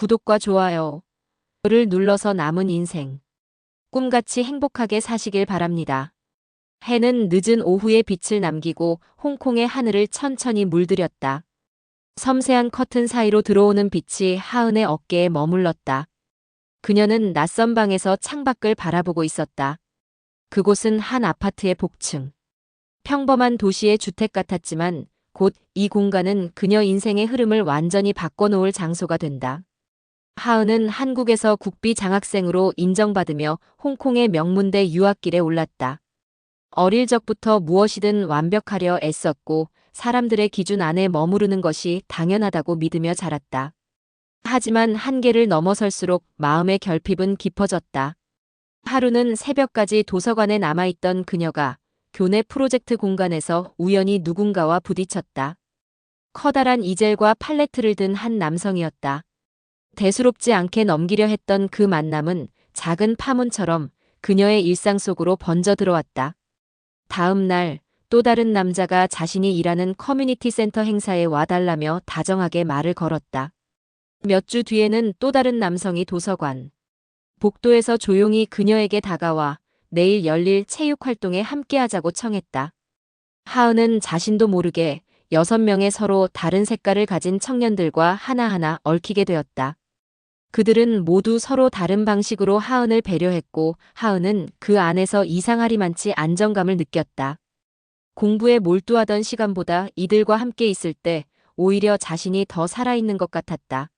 구독과 좋아요를 눌러서 남은 인생 꿈같이 행복하게 사시길 바랍니다. 해는 늦은 오후에 빛을 남기고 홍콩의 하늘을 천천히 물들였다. 섬세한 커튼 사이로 들어오는 빛이 하은의 어깨에 머물렀다. 그녀는 낯선 방에서 창밖을 바라보고 있었다. 그곳은 한 아파트의 복층. 평범한 도시의 주택 같았지만 곧 이 공간은 그녀 인생의 흐름을 완전히 바꿔놓을 장소가 된다. 하은은 한국에서 국비 장학생으로 인정받으며 홍콩의 명문대 유학길에 올랐다. 어릴 적부터 무엇이든 완벽하려 애썼고 사람들의 기준 안에 머무르는 것이 당연하다고 믿으며 자랐다. 하지만 한계를 넘어설수록 마음의 결핍은 깊어졌다. 하루는 새벽까지 도서관에 남아있던 그녀가 교내 프로젝트 공간에서 우연히 누군가와 부딪혔다. 커다란 이젤과 팔레트를 든 한 남성이었다. 대수롭지 않게 넘기려 했던 그 만남은 작은 파문처럼 그녀의 일상 속으로 번져 들어왔다. 다음 날 또 다른 남자가 자신이 일하는 커뮤니티 센터 행사에 와달라며 다정하게 말을 걸었다. 몇 주 뒤에는 또 다른 남성이 도서관 복도에서 조용히 그녀에게 다가와 내일 열릴 체육 활동에 함께하자고 청했다. 하은은 자신도 모르게 6명의 서로 다른 색깔을 가진 청년들과 하나하나 얽히게 되었다. 그들은 모두 서로 다른 방식으로 하은을 배려했고 하은은 그 안에서 이상하리만치 안정감을 느꼈다. 공부에 몰두하던 시간보다 이들과 함께 있을 때 오히려 자신이 더 살아있는 것 같았다.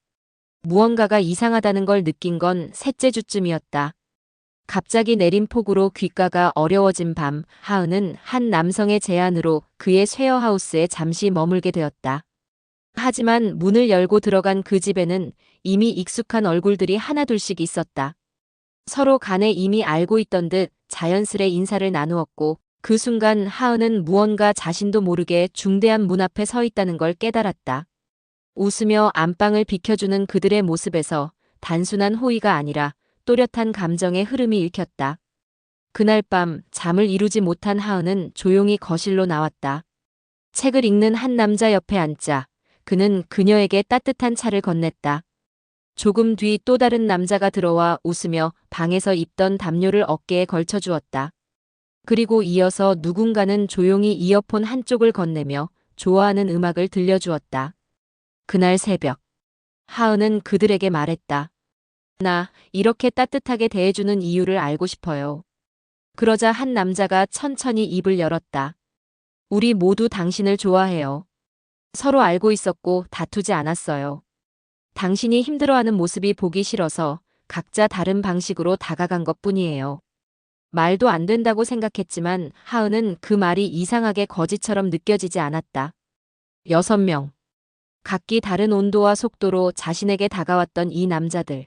무언가가 이상하다는 걸 느낀 건 셋째 주쯤이었다. 갑자기 내린 폭우로 귓가가 어려워진 밤, 하은은 한 남성의 제안으로 그의 쉐어하우스에 잠시 머물게 되었다. 하지만 문을 열고 들어간 그 집에는 이미 익숙한 얼굴들이 하나둘씩 있었다. 서로 간에 이미 알고 있던 듯 자연스레 인사를 나누었고 그 순간 하은은 무언가 자신도 모르게 중대한 문 앞에 서 있다는 걸 깨달았다. 웃으며 안방을 비켜주는 그들의 모습에서 단순한 호의가 아니라 또렷한 감정의 흐름이 읽혔다. 그날 밤 잠을 이루지 못한 하은은 조용히 거실로 나왔다. 책을 읽는 한 남자 옆에 앉자 그는 그녀에게 따뜻한 차를 건넸다. 조금 뒤 또 다른 남자가 들어와 웃으며 방에서 입던 담요를 어깨에 걸쳐주었다. 그리고 이어서 누군가는 조용히 이어폰 한쪽을 건네며 좋아하는 음악을 들려주었다. 그날 새벽, 하은은 그들에게 말했다. 나 이렇게 따뜻하게 대해주는 이유를 알고 싶어요. 그러자 한 남자가 천천히 입을 열었다. 우리 모두 당신을 좋아해요. 서로 알고 있었고 다투지 않았어요. 당신이 힘들어하는 모습이 보기 싫어서 각자 다른 방식으로 다가간 것뿐이에요. 말도 안 된다고 생각했지만 하은은 그 말이 이상하게 거짓처럼 느껴지지 않았다. 6명. 각기 다른 온도와 속도로 자신에게 다가왔던 이 남자들.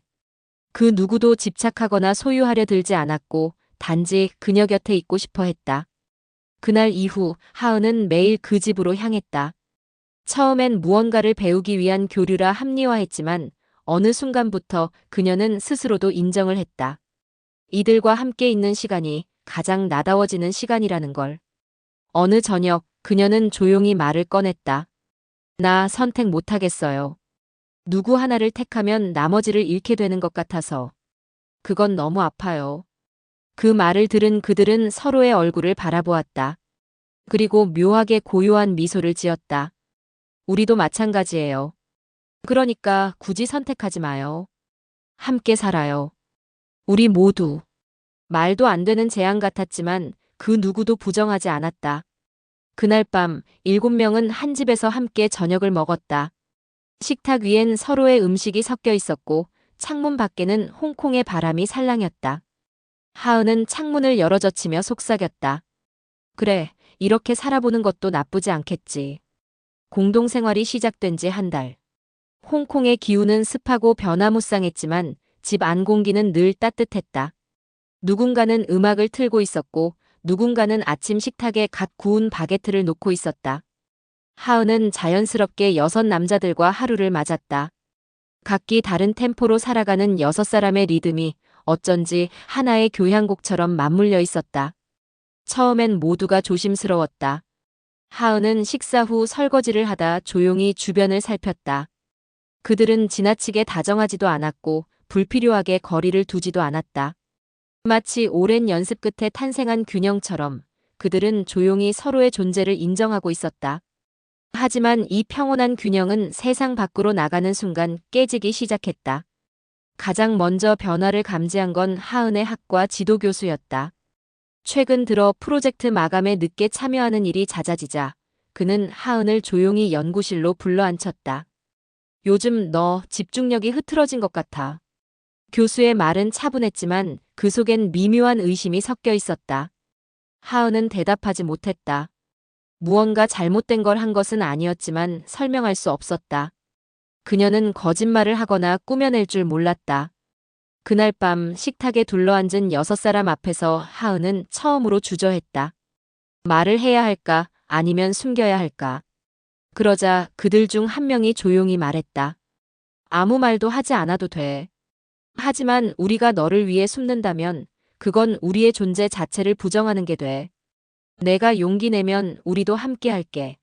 그 누구도 집착하거나 소유하려 들지 않았고 단지 그녀 곁에 있고 싶어 했다. 그날 이후 하은은 매일 그 집으로 향했다. 처음엔 무언가를 배우기 위한 교류라 합리화했지만 어느 순간부터 그녀는 스스로도 인정을 했다. 이들과 함께 있는 시간이 가장 나다워지는 시간이라는 걸. 어느 저녁 그녀는 조용히 말을 꺼냈다. 나 선택 못하겠어요. 누구 하나를 택하면 나머지를 잃게 되는 것 같아서. 그건 너무 아파요. 그 말을 들은 그들은 서로의 얼굴을 바라보았다. 그리고 묘하게 고요한 미소를 지었다. 우리도 마찬가지예요. 그러니까 굳이 선택하지 마요. 함께 살아요. 우리 모두. 말도 안 되는 제안 같았지만 그 누구도 부정하지 않았다. 그날 밤 7명은 한 집에서 함께 저녁을 먹었다. 식탁 위엔 서로의 음식이 섞여 있었고 창문 밖에는 홍콩의 바람이 살랑였다. 하은은 창문을 열어젖히며 속삭였다. 그래, 이렇게 살아보는 것도 나쁘지 않겠지. 공동생활이 시작된 지 한 달. 홍콩의 기후는 습하고 변화무쌍했지만 집 안 공기는 늘 따뜻했다. 누군가는 음악을 틀고 있었고 누군가는 아침 식탁에 갓 구운 바게트를 놓고 있었다. 하은은 자연스럽게 6남자들과 하루를 맞았다. 각기 다른 템포로 살아가는 6사람의 리듬이 어쩐지 하나의 교향곡처럼 맞물려 있었다. 처음엔 모두가 조심스러웠다. 하은은 식사 후 설거지를 하다 조용히 주변을 살폈다. 그들은 지나치게 다정하지도 않았고 불필요하게 거리를 두지도 않았다. 마치 오랜 연습 끝에 탄생한 균형처럼 그들은 조용히 서로의 존재를 인정하고 있었다. 하지만 이 평온한 균형은 세상 밖으로 나가는 순간 깨지기 시작했다. 가장 먼저 변화를 감지한 건 하은의 학과 지도교수였다. 최근 들어 프로젝트 마감에 늦게 참여하는 일이 잦아지자 그는 하은을 조용히 연구실로 불러앉혔다. 요즘 너 집중력이 흐트러진 것 같아. 교수의 말은 차분했지만 그 속엔 미묘한 의심이 섞여 있었다. 하은은 대답하지 못했다. 무언가 잘못된 걸 한 것은 아니었지만 설명할 수 없었다. 그녀는 거짓말을 하거나 꾸며낼 줄 몰랐다. 그날 밤 식탁에 둘러앉은 6사람 앞에서 하은은 처음으로 주저했다. 말을 해야 할까, 아니면 숨겨야 할까. 그러자 그들 중 한 명이 조용히 말했다. 아무 말도 하지 않아도 돼. 하지만 우리가 너를 위해 숨는다면 그건 우리의 존재 자체를 부정하는 게 돼. 내가 용기 내면 우리도 함께 할게.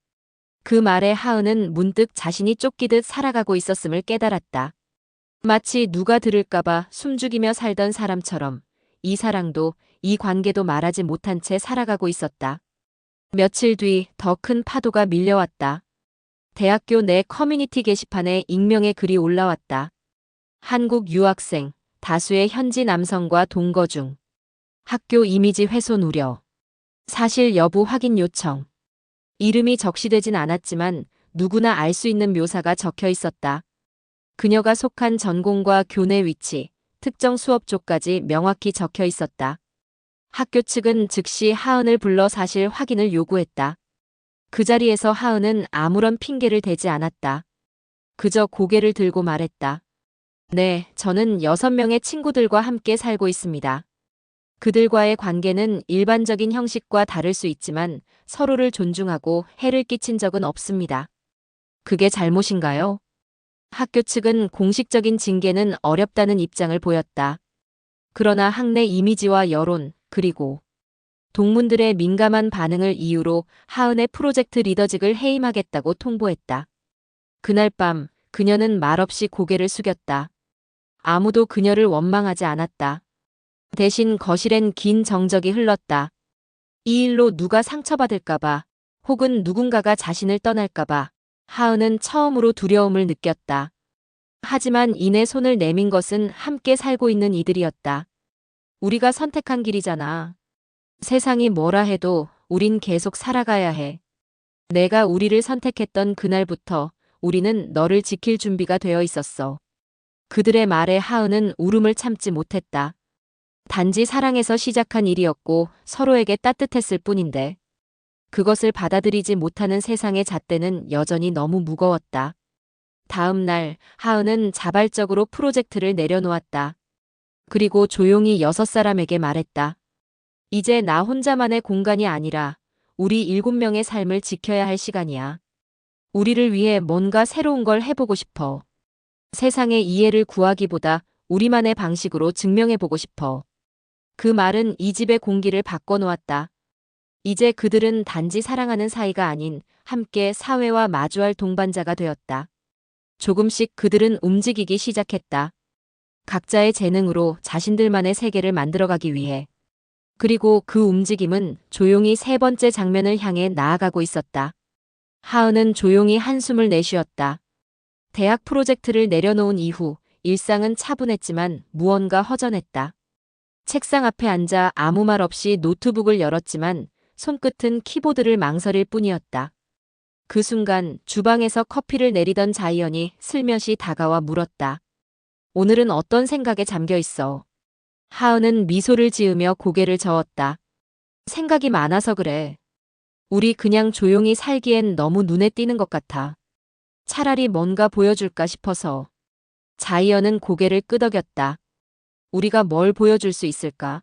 그 말에 하은은 문득 자신이 쫓기듯 살아가고 있었음을 깨달았다. 마치 누가 들을까봐 숨죽이며 살던 사람처럼 이 사랑도 이 관계도 말하지 못한 채 살아가고 있었다. 며칠 뒤 더 큰 파도가 밀려왔다. 대학교 내 커뮤니티 게시판에 익명의 글이 올라왔다. 한국 유학생, 다수의 현지 남성과 동거 중. 학교 이미지 훼손 우려. 사실 여부 확인 요청. 이름이 적시되진 않았지만 누구나 알 수 있는 묘사가 적혀 있었다. 그녀가 속한 전공과 교내 위치, 특정 수업조까지 명확히 적혀 있었다. 학교 측은 즉시 하은을 불러 사실 확인을 요구했다. 그 자리에서 하은은 아무런 핑계를 대지 않았다. 그저 고개를 들고 말했다. 네, 저는 6명의 친구들과 함께 살고 있습니다. 그들과의 관계는 일반적인 형식과 다를 수 있지만 서로를 존중하고 해를 끼친 적은 없습니다. 그게 잘못인가요? 학교 측은 공식적인 징계는 어렵다는 입장을 보였다. 그러나 학내 이미지와 여론, 그리고 동문들의 민감한 반응을 이유로 하은의 프로젝트 리더직을 해임하겠다고 통보했다. 그날 밤 그녀는 말없이 고개를 숙였다. 아무도 그녀를 원망하지 않았다. 대신 거실엔 긴 정적이 흘렀다. 이 일로 누가 상처받을까봐 혹은 누군가가 자신을 떠날까봐 하은은 처음으로 두려움을 느꼈다. 하지만 이내 손을 내민 것은 함께 살고 있는 이들이었다. 우리가 선택한 길이잖아. 세상이 뭐라 해도 우린 계속 살아가야 해. 내가 우리를 선택했던 그날부터 우리는 너를 지킬 준비가 되어 있었어. 그들의 말에 하은은 울음을 참지 못했다. 단지 사랑에서 시작한 일이었고 서로에게 따뜻했을 뿐인데 그것을 받아들이지 못하는 세상의 잣대는 여전히 너무 무거웠다. 다음 날 하은은 자발적으로 프로젝트를 내려놓았다. 그리고 조용히 6사람에게 말했다. 이제 나 혼자만의 공간이 아니라 우리 7명의 삶을 지켜야 할 시간이야. 우리를 위해 뭔가 새로운 걸 해보고 싶어. 세상의 이해를 구하기보다 우리만의 방식으로 증명해보고 싶어. 그 말은 이 집의 공기를 바꿔놓았다. 이제 그들은 단지 사랑하는 사이가 아닌 함께 사회와 마주할 동반자가 되었다. 조금씩 그들은 움직이기 시작했다. 각자의 재능으로 자신들만의 세계를 만들어가기 위해. 그리고 그 움직임은 조용히 3번째 장면을 향해 나아가고 있었다. 하은은 조용히 한숨을 내쉬었다. 대학 프로젝트를 내려놓은 이후 일상은 차분했지만 무언가 허전했다. 책상 앞에 앉아 아무 말 없이 노트북을 열었지만 손끝은 키보드를 망설일 뿐이었다. 그 순간 주방에서 커피를 내리던 자이언이 슬며시 다가와 물었다. 오늘은 어떤 생각에 잠겨 있어? 하은은 미소를 지으며 고개를 저었다. 생각이 많아서 그래. 우리 그냥 조용히 살기엔 너무 눈에 띄는 것 같아. 차라리 뭔가 보여줄까 싶어서. 자이언은 고개를 끄덕였다. 우리가 뭘 보여줄 수 있을까?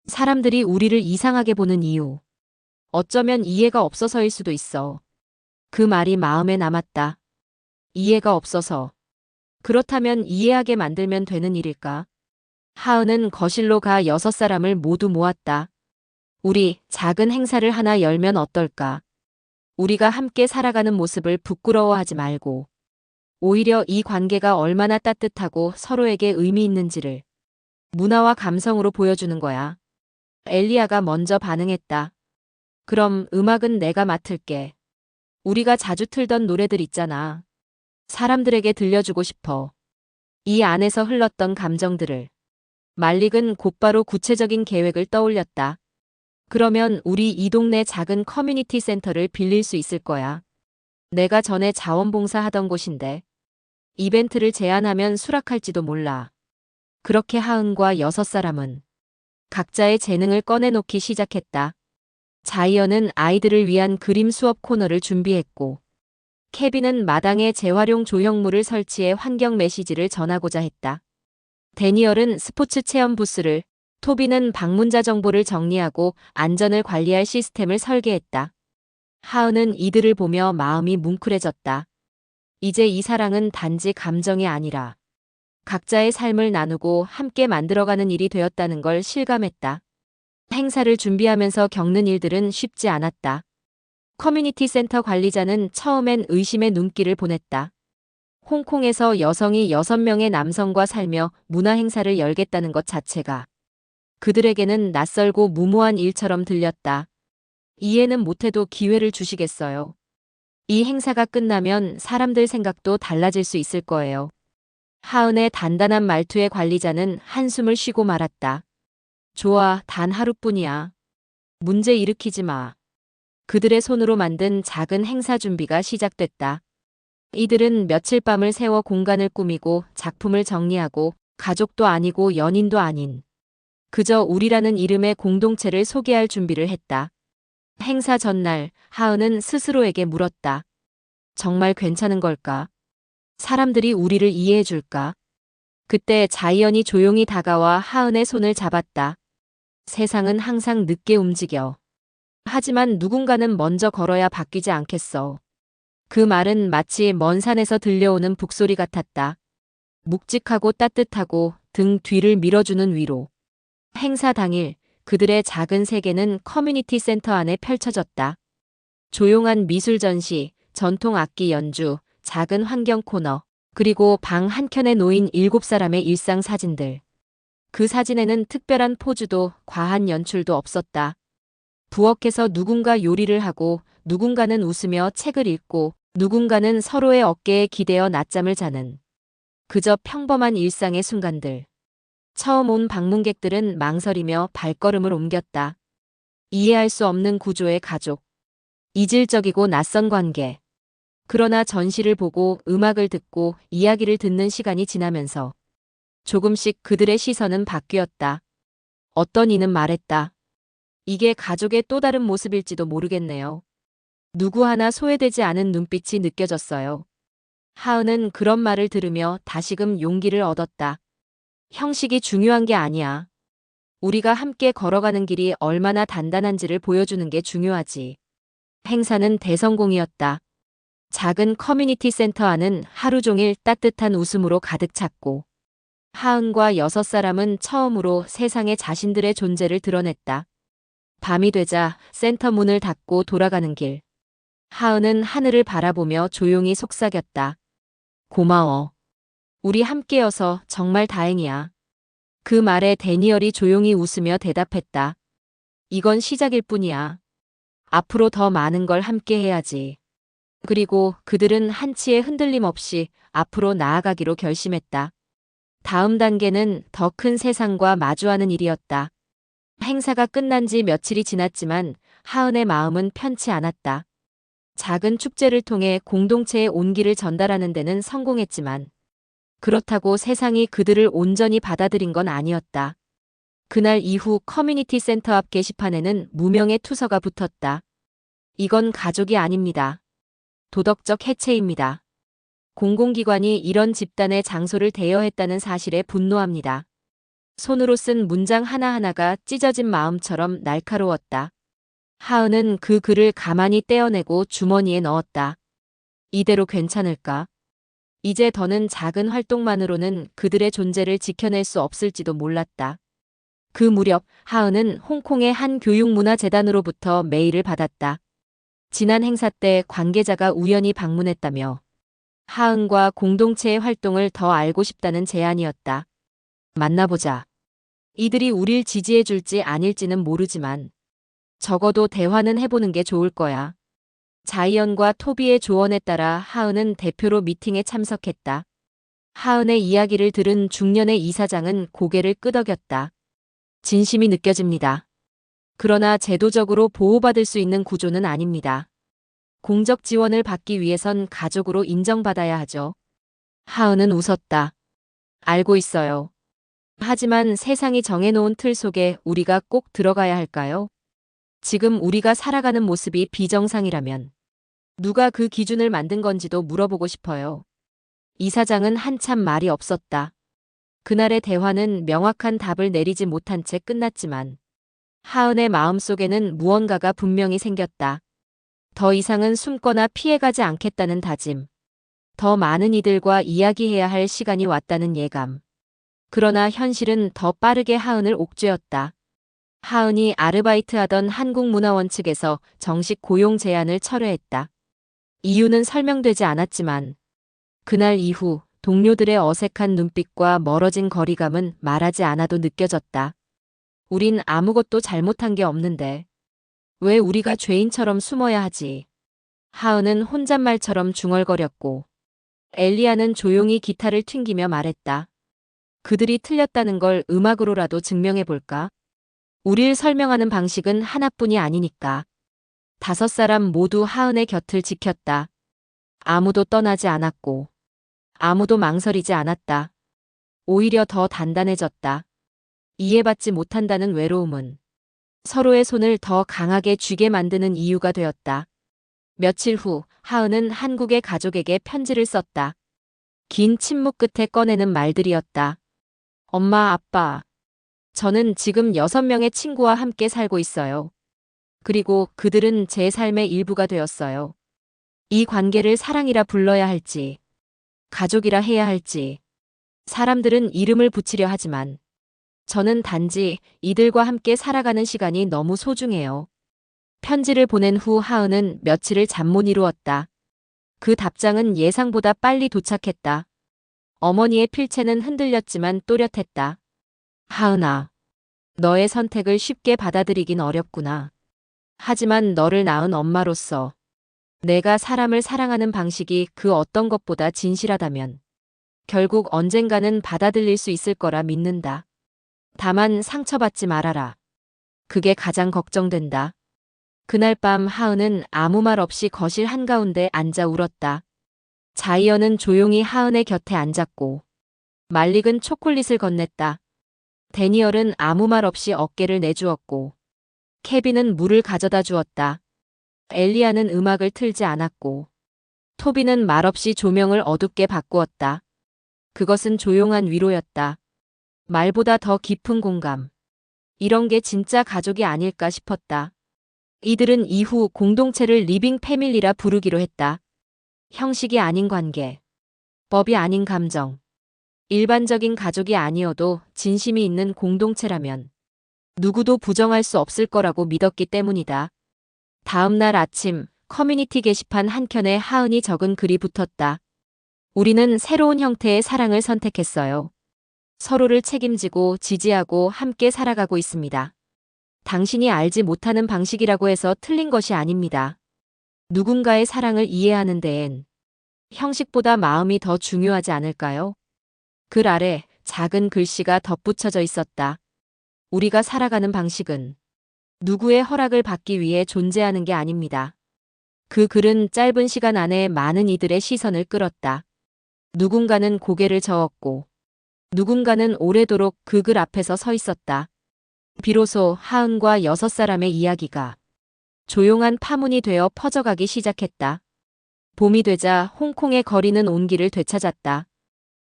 사람들이 우리를 이상하게 보는 이유. 어쩌면 이해가 없어서일 수도 있어. 그 말이 마음에 남았다. 이해가 없어서. 그렇다면 이해하게 만들면 되는 일일까? 하은은 거실로 가 6사람을 모두 모았다. 우리 작은 행사를 하나 열면 어떨까? 우리가 함께 살아가는 모습을 부끄러워하지 말고. 오히려 이 관계가 얼마나 따뜻하고 서로에게 의미 있는지를 문화와 감성으로 보여주는 거야. 엘리아가 먼저 반응했다. 그럼 음악은 내가 맡을게. 우리가 자주 틀던 노래들 있잖아. 사람들에게 들려주고 싶어. 이 안에서 흘렀던 감정들을. 말릭은 곧바로 구체적인 계획을 떠올렸다. 그러면 우리 이 동네 작은 커뮤니티 센터를 빌릴 수 있을 거야. 내가 전에 자원봉사 하던 곳인데 이벤트를 제안하면 수락할지도 몰라. 그렇게 하은과 6사람은 각자의 재능을 꺼내놓기 시작했다. 자이언은 아이들을 위한 그림 수업 코너를 준비했고 케빈은 마당에 재활용 조형물을 설치해 환경 메시지를 전하고자 했다. 데니얼은 스포츠 체험 부스를, 토비는 방문자 정보를 정리하고 안전을 관리할 시스템을 설계했다. 하은은 이들을 보며 마음이 뭉클해졌다. 이제 이 사랑은 단지 감정이 아니라 각자의 삶을 나누고 함께 만들어가는 일이 되었다는 걸 실감했다. 행사를 준비하면서 겪는 일들은 쉽지 않았다. 커뮤니티 센터 관리자는 처음엔 의심의 눈길을 보냈다. 홍콩에서 여성이 6명의 남성과 살며 문화 행사를 열겠다는 것 자체가 그들에게는 낯설고 무모한 일처럼 들렸다. 이해는 못해도 기회를 주시겠어요. 이 행사가 끝나면 사람들 생각도 달라질 수 있을 거예요. 하은의 단단한 말투의 관리자는 한숨을 쉬고 말았다. 좋아, 단 하루뿐이야. 문제 일으키지 마. 그들의 손으로 만든 작은 행사 준비가 시작됐다. 이들은 며칠 밤을 새워 공간을 꾸미고 작품을 정리하고 가족도 아니고 연인도 아닌 그저 우리라는 이름의 공동체를 소개할 준비를 했다. 행사 전날 하은은 스스로에게 물었다. 정말 괜찮은 걸까? 사람들이 우리를 이해해 줄까? 그때 자이언이 조용히 다가와 하은의 손을 잡았다. 세상은 항상 늦게 움직여. 하지만 누군가는 먼저 걸어야 바뀌지 않겠어. 그 말은 마치 먼 산에서 들려오는 북소리 같았다. 묵직하고 따뜻하고 등 뒤를 밀어주는 위로. 행사 당일 그들의 작은 세계는 커뮤니티 센터 안에 펼쳐졌다. 조용한 미술 전시, 전통 악기 연주, 작은 환경 코너, 그리고 방 한켠에 놓인 7사람의 일상 사진들. 그 사진에는 특별한 포즈도 과한 연출도 없었다. 부엌에서 누군가 요리를 하고 누군가는 웃으며 책을 읽고 누군가는 서로의 어깨에 기대어 낮잠을 자는 그저 평범한 일상의 순간들. 처음 온 방문객들은 망설이며 발걸음을 옮겼다. 이해할 수 없는 구조의 가족. 이질적이고 낯선 관계. 그러나 전시를 보고 음악을 듣고 이야기를 듣는 시간이 지나면서 조금씩 그들의 시선은 바뀌었다. 어떤 이는 말했다. 이게 가족의 또 다른 모습일지도 모르겠네요. 누구 하나 소외되지 않은 눈빛이 느껴졌어요. 하은은 그런 말을 들으며 다시금 용기를 얻었다. 형식이 중요한 게 아니야. 우리가 함께 걸어가는 길이 얼마나 단단한지를 보여주는 게 중요하지. 행사는 대성공이었다. 작은 커뮤니티 센터 안은 하루 종일 따뜻한 웃음으로 가득 찼고 하은과 6사람은 처음으로 세상에 자신들의 존재를 드러냈다. 밤이 되자 센터 문을 닫고 돌아가는 길. 하은은 하늘을 바라보며 조용히 속삭였다. 고마워. 우리 함께여서 정말 다행이야. 그 말에 데니얼이 조용히 웃으며 대답했다. 이건 시작일 뿐이야. 앞으로 더 많은 걸 함께 해야지. 그리고 그들은 한치의 흔들림 없이 앞으로 나아가기로 결심했다. 다음 단계는 더 큰 세상과 마주하는 일이었다. 행사가 끝난 지 며칠이 지났지만 하은의 마음은 편치 않았다. 작은 축제를 통해 공동체의 온기를 전달하는 데는 성공했지만 그렇다고 세상이 그들을 온전히 받아들인 건 아니었다. 그날 이후 커뮤니티 센터 앞 게시판에는 무명의 투서가 붙었다. 이건 가족이 아닙니다. 도덕적 해체입니다. 공공기관이 이런 집단의 장소를 대여했다는 사실에 분노합니다. 손으로 쓴 문장 하나하나가 찢어진 마음처럼 날카로웠다. 하은은 그 글을 가만히 떼어내고 주머니에 넣었다. 이대로 괜찮을까? 이제 더는 작은 활동만으로는 그들의 존재를 지켜낼 수 없을지도 몰랐다. 그 무렵 하은은 홍콩의 한 교육문화재단으로부터 메일을 받았다. 지난 행사 때 관계자가 우연히 방문했다며 하은과 공동체의 활동을 더 알고 싶다는 제안이었다. 만나보자. 이들이 우릴 지지해줄지 아닐지는 모르지만 적어도 대화는 해보는 게 좋을 거야. 자이언과 토비의 조언에 따라 하은은 대표로 미팅에 참석했다. 하은의 이야기를 들은 중년의 이사장은 고개를 끄덕였다. 진심이 느껴집니다. 그러나 제도적으로 보호받을 수 있는 구조는 아닙니다. 공적 지원을 받기 위해선 가족으로 인정받아야 하죠. 하은은 웃었다. 알고 있어요. 하지만 세상이 정해놓은 틀 속에 우리가 꼭 들어가야 할까요? 지금 우리가 살아가는 모습이 비정상이라면 누가 그 기준을 만든 건지도 물어보고 싶어요. 이사장은 한참 말이 없었다. 그날의 대화는 명확한 답을 내리지 못한 채 끝났지만 하은의 마음속에는 무언가가 분명히 생겼다. 더 이상은 숨거나 피해가지 않겠다는 다짐. 더 많은 이들과 이야기해야 할 시간이 왔다는 예감. 그러나 현실은 더 빠르게 하은을 옥죄었다. 하은이 아르바이트하던 한국문화원 측에서 정식 고용 제안을 철회했다. 이유는 설명되지 않았지만 그날 이후 동료들의 어색한 눈빛과 멀어진 거리감은 말하지 않아도 느껴졌다. 우린 아무것도 잘못한 게 없는데 왜 우리가 죄인처럼 숨어야 하지? 하은은 혼잣말처럼 중얼거렸고 엘리아는 조용히 기타를 튕기며 말했다. 그들이 틀렸다는 걸 음악으로라도 증명해볼까? 우릴 설명하는 방식은 하나뿐이 아니니까. 5사람 모두 하은의 곁을 지켰다. 아무도 떠나지 않았고 아무도 망설이지 않았다. 오히려 더 단단해졌다. 이해받지 못한다는 외로움은 서로의 손을 더 강하게 쥐게 만드는 이유가 되었다. 며칠 후 하은은 한국의 가족에게 편지를 썼다. 긴 침묵 끝에 꺼내는 말들이었다. 엄마, 아빠. 저는 지금 6명의 친구와 함께 살고 있어요. 그리고 그들은 제 삶의 일부가 되었어요. 이 관계를 사랑이라 불러야 할지, 가족이라 해야 할지. 사람들은 이름을 붙이려 하지만 저는 단지 이들과 함께 살아가는 시간이 너무 소중해요. 편지를 보낸 후 하은은 며칠을 잠 못 이루었다. 그 답장은 예상보다 빨리 도착했다. 어머니의 필체는 흔들렸지만 또렷했다. 하은아, 너의 선택을 쉽게 받아들이긴 어렵구나. 하지만 너를 낳은 엄마로서 내가 사람을 사랑하는 방식이 그 어떤 것보다 진실하다면 결국 언젠가는 받아들일 수 있을 거라 믿는다. 다만 상처받지 말아라. 그게 가장 걱정된다. 그날 밤 하은은 아무 말 없이 거실 한가운데 앉아 울었다. 자이언은 조용히 하은의 곁에 앉았고 말릭은 초콜릿을 건넸다. 데니얼은 아무 말 없이 어깨를 내주었고 케빈은 물을 가져다 주었다. 엘리아는 음악을 틀지 않았고 토비는 말없이 조명을 어둡게 바꾸었다. 그것은 조용한 위로였다. 말보다 더 깊은 공감. 이런 게 진짜 가족이 아닐까 싶었다. 이들은 이후 공동체를 리빙 패밀리라 부르기로 했다. 형식이 아닌 관계, 법이 아닌 감정. 일반적인 가족이 아니어도 진심이 있는 공동체라면 누구도 부정할 수 없을 거라고 믿었기 때문이다. 다음 날 아침 커뮤니티 게시판 한켠에 하은이 적은 글이 붙었다. 우리는 새로운 형태의 사랑을 선택했어요. 서로를 책임지고 지지하고 함께 살아가고 있습니다. 당신이 알지 못하는 방식이라고 해서 틀린 것이 아닙니다. 누군가의 사랑을 이해하는 데엔 형식보다 마음이 더 중요하지 않을까요? 글 아래 작은 글씨가 덧붙여져 있었다. 우리가 살아가는 방식은 누구의 허락을 받기 위해 존재하는 게 아닙니다. 그 글은 짧은 시간 안에 많은 이들의 시선을 끌었다. 누군가는 고개를 저었고 누군가는 오래도록 그 글 앞에서 서 있었다. 비로소 하은과 6사람의 이야기가 조용한 파문이 되어 퍼져가기 시작했다. 봄이 되자 홍콩의 거리는 온기를 되찾았다.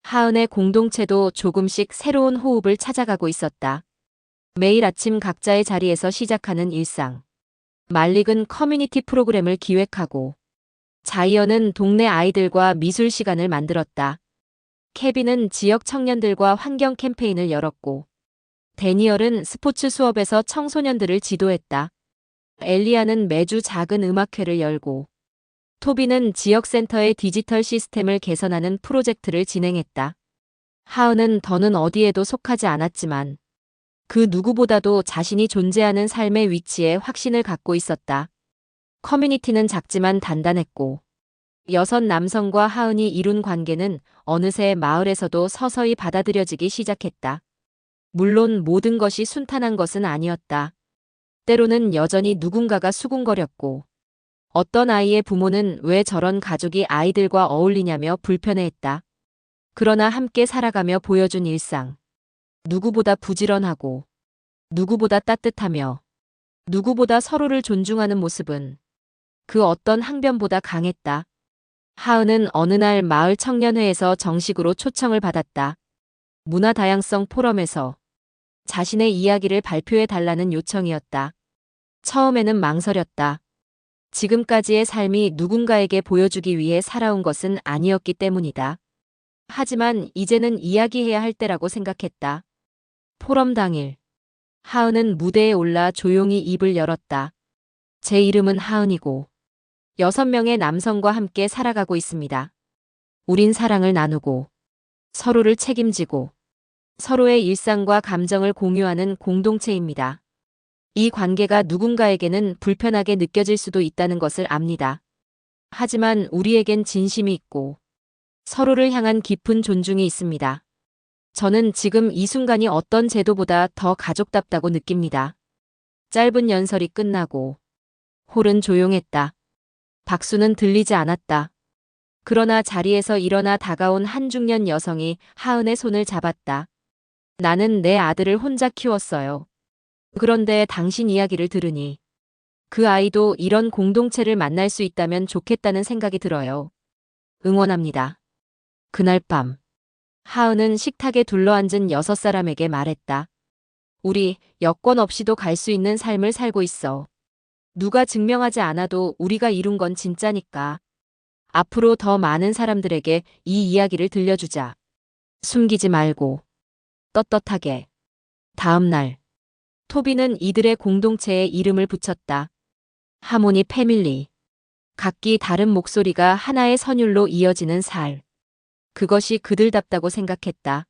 하은의 공동체도 조금씩 새로운 호흡을 찾아가고 있었다. 매일 아침 각자의 자리에서 시작하는 일상. 말릭은 커뮤니티 프로그램을 기획하고 자이언은 동네 아이들과 미술 시간을 만들었다. 케빈은 지역 청년들과 환경 캠페인을 열었고 데니얼은 스포츠 수업에서 청소년들을 지도했다. 엘리아는 매주 작은 음악회를 열고 토비는 지역센터의 디지털 시스템을 개선하는 프로젝트를 진행했다. 하은은 더는 어디에도 속하지 않았지만 그 누구보다도 자신이 존재하는 삶의 위치에 확신을 갖고 있었다. 커뮤니티는 작지만 단단했고 6 남성과 하은이 이룬 관계는 어느새 마을에서도 서서히 받아들여지기 시작했다. 물론 모든 것이 순탄한 것은 아니었다. 때로는 여전히 누군가가 수군거렸고 어떤 아이의 부모는 왜 저런 가족이 아이들과 어울리냐며 불편해했다. 그러나 함께 살아가며 보여준 일상. 누구보다 부지런하고 누구보다 따뜻하며 누구보다 서로를 존중하는 모습은 그 어떤 항변보다 강했다. 하은은 어느 날 마을 청년회에서 정식으로 초청을 받았다. 문화 다양성 포럼에서 자신의 이야기를 발표해 달라는 요청이었다. 처음에는 망설였다. 지금까지의 삶이 누군가에게 보여주기 위해 살아온 것은 아니었기 때문이다. 하지만 이제는 이야기해야 할 때라고 생각했다. 포럼 당일, 하은은 무대에 올라 조용히 입을 열었다. 제 이름은 하은이고 6명의 남성과 함께 살아가고 있습니다. 우린 사랑을 나누고 서로를 책임지고 서로의 일상과 감정을 공유하는 공동체입니다. 이 관계가 누군가에게는 불편하게 느껴질 수도 있다는 것을 압니다. 하지만 우리에겐 진심이 있고 서로를 향한 깊은 존중이 있습니다. 저는 지금 이 순간이 어떤 제도보다 더 가족답다고 느낍니다. 짧은 연설이 끝나고 홀은 조용했다. 박수는 들리지 않았다. 그러나 자리에서 일어나 다가온 한 중년 여성이 하은의 손을 잡았다. 나는 내 아들을 혼자 키웠어요. 그런데 당신 이야기를 들으니 그 아이도 이런 공동체를 만날 수 있다면 좋겠다는 생각이 들어요. 응원합니다. 그날 밤, 하은은 식탁에 둘러앉은 6사람에게 말했다. 우리 여권 없이도 갈 수 있는 삶을 살고 있어. 누가 증명하지 않아도 우리가 이룬 건 진짜니까. 앞으로 더 많은 사람들에게 이 이야기를 들려주자. 숨기지 말고. 떳떳하게. 다음 날, 토비는 이들의 공동체에 이름을 붙였다. 하모니 패밀리. 각기 다른 목소리가 하나의 선율로 이어지는 살. 그것이 그들답다고 생각했다.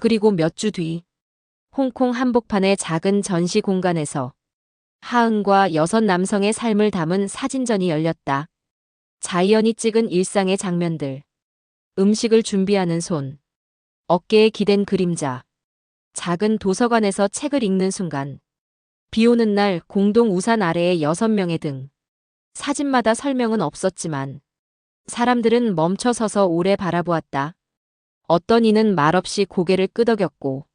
그리고 몇 주 뒤, 홍콩 한복판의 작은 전시 공간에서 하은과 6 남성의 삶을 담은 사진전이 열렸다. 자이언이 찍은 일상의 장면들. 음식을 준비하는 손. 어깨에 기댄 그림자. 작은 도서관에서 책을 읽는 순간. 비 오는 날 공동 우산 아래의 6명의 등. 사진마다 설명은 없었지만 사람들은 멈춰 서서 오래 바라보았다. 어떤 이는 말없이 고개를 끄덕였고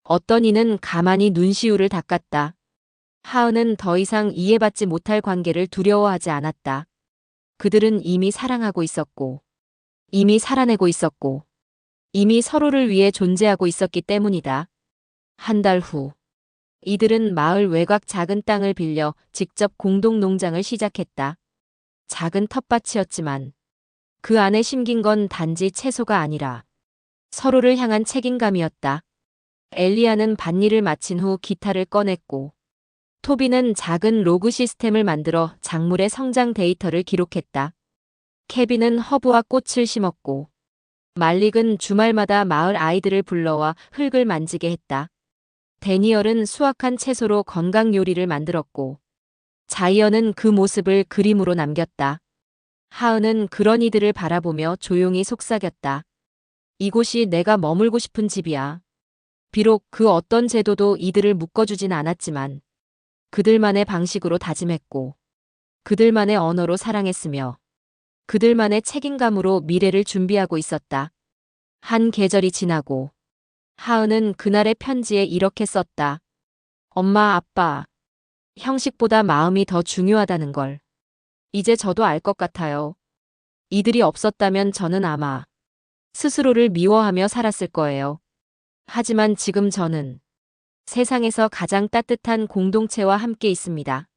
어떤 이는 가만히 눈시울을 닦았다. 하은은 더 이상 이해받지 못할 관계를 두려워하지 않았다. 그들은 이미 사랑하고 있었고 이미 살아내고 있었고 이미 서로를 위해 존재하고 있었기 때문이다. 한 달 후, 이들은 마을 외곽 작은 땅을 빌려 직접 공동 농장을 시작했다. 작은 텃밭이었지만 그 안에 심긴 건 단지 채소가 아니라 서로를 향한 책임감이었다. 엘리아는 밭일을 마친 후 기타를 꺼냈고 토비는 작은 로그 시스템을 만들어 작물의 성장 데이터를 기록했다. 케빈은 허브와 꽃을 심었고 말릭은 주말마다 마을 아이들을 불러와 흙을 만지게 했다. 데니얼은 수확한 채소로 건강 요리를 만들었고 자이언은 그 모습을 그림으로 남겼다. 하은은 그런 이들을 바라보며 조용히 속삭였다. 이곳이 내가 머물고 싶은 집이야. 비록 그 어떤 제도도 이들을 묶어주진 않았지만 그들만의 방식으로 다짐했고 그들만의 언어로 사랑했으며 그들만의 책임감으로 미래를 준비하고 있었다. 한 계절이 지나고 하은은 그날의 편지에 이렇게 썼다. 엄마, 아빠. 형식보다 마음이 더 중요하다는 걸. 이제 저도 알 것 같아요. 이들이 없었다면 저는 아마 스스로를 미워하며 살았을 거예요. 하지만 지금 저는 세상에서 가장 따뜻한 공동체와 함께 있습니다.